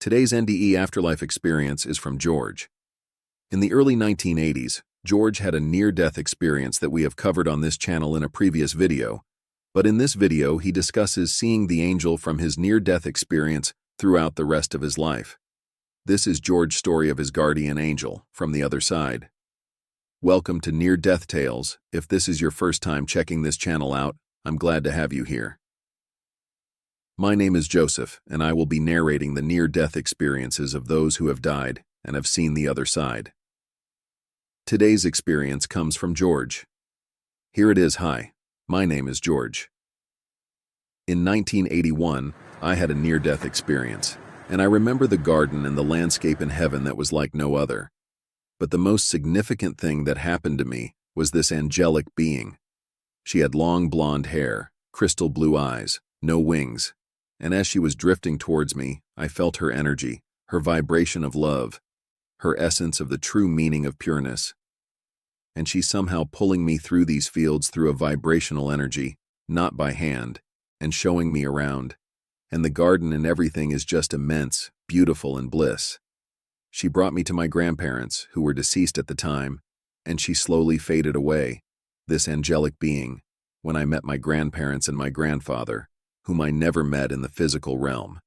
Today's NDE afterlife experience is from George. In the early 1980s, George had a near-death experience that we have covered on this channel in a previous video, but in this video he discusses seeing the angel from his near-death experience throughout the rest of his life. This is George's story of his guardian angel from the other side. Welcome to Near Death Tales. If this is your first time checking this channel out, I'm glad to have you here. My name is Joseph, and I will be narrating the near-death experiences of those who have died and have seen the other side. Today's experience comes from George. Here it is. Hi, my name is George. In 1981, I had a near-death experience, and I remember the garden and the landscape in heaven that was like no other. But the most significant thing that happened to me was this angelic being. She had long blonde hair, crystal blue eyes, no wings, and as she was drifting towards me, I felt her energy, her vibration of love, her essence of the true meaning of pureness. And she's somehow pulling me through these fields through a vibrational energy, not by hand, and showing me around. And the garden and everything is just immense, beautiful, and bliss. She brought me to my grandparents, who were deceased at the time, and she slowly faded away, this angelic being, when I met my grandparents and my grandfather, whom I never met in the physical realm.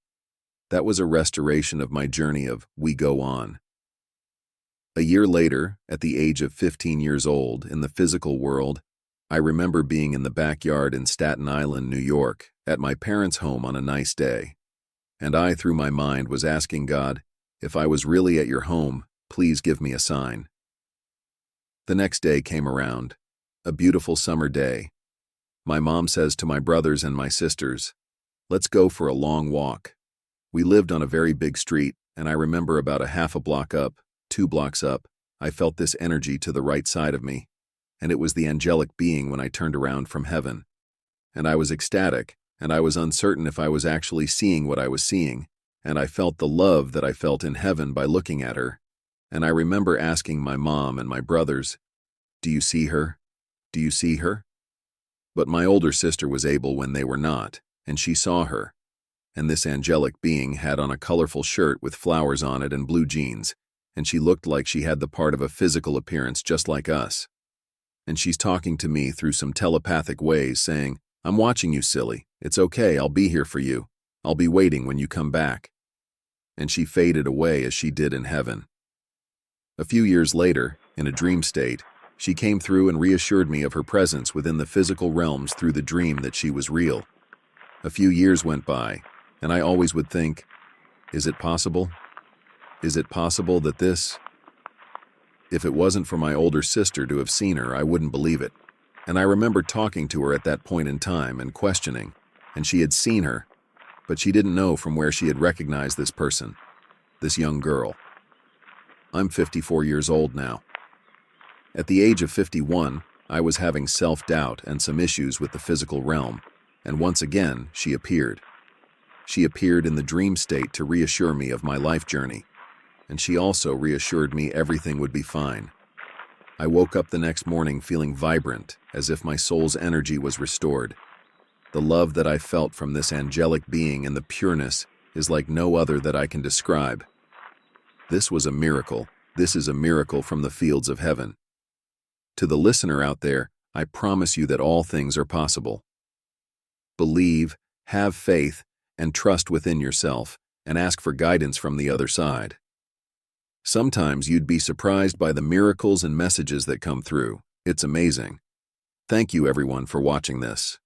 That was a restoration of my journey of We Go On. A year later, at the age of 15 years old, in the physical world, I remember being in the backyard in Staten Island, New York, at my parents' home on a nice day. And I, through my mind, was asking God, if I was really at your home, please give me a sign. The next day came around, a beautiful summer day. My mom says to my brothers and my sisters, let's go for a long walk. We lived on a very big street, and I remember about a half a block up, 2 blocks up, I felt this energy to the right side of me, and it was the angelic being when I turned around from heaven. And I was ecstatic, and I was uncertain if I was actually seeing what I was seeing, and I felt the love that I felt in heaven by looking at her. And I remember asking my mom and my brothers, do you see her? Do you see her? But my older sister was able when they were not, and she saw her. And this angelic being had on a colorful shirt with flowers on it and blue jeans, and she looked like she had the part of a physical appearance just like us. And she's talking to me through some telepathic ways, saying, I'm watching you, silly. It's okay, I'll be here for you. I'll be waiting when you come back. And she faded away as she did in heaven. A few years later, in a dream state, she came through and reassured me of her presence within the physical realms through the dream that she was real. A few years went by, and I always would think, is it possible? Is it possible that this? If it wasn't for my older sister to have seen her, I wouldn't believe it. And I remember talking to her at that point in time and questioning, and she had seen her, but she didn't know from where she had recognized this person, this young girl. I'm 54 years old now. At the age of 51, I was having self-doubt and some issues with the physical realm, and once again, she appeared. She appeared in the dream state to reassure me of my life journey, and she also reassured me everything would be fine. I woke up the next morning feeling vibrant, as if my soul's energy was restored. The love that I felt from this angelic being and the pureness is like no other that I can describe. This was a miracle. This is a miracle from the fields of heaven. To the listener out there, I promise you that all things are possible. Believe, have faith, and trust within yourself, and ask for guidance from the other side. Sometimes you'd be surprised by the miracles and messages that come through. It's amazing. Thank you everyone for watching this.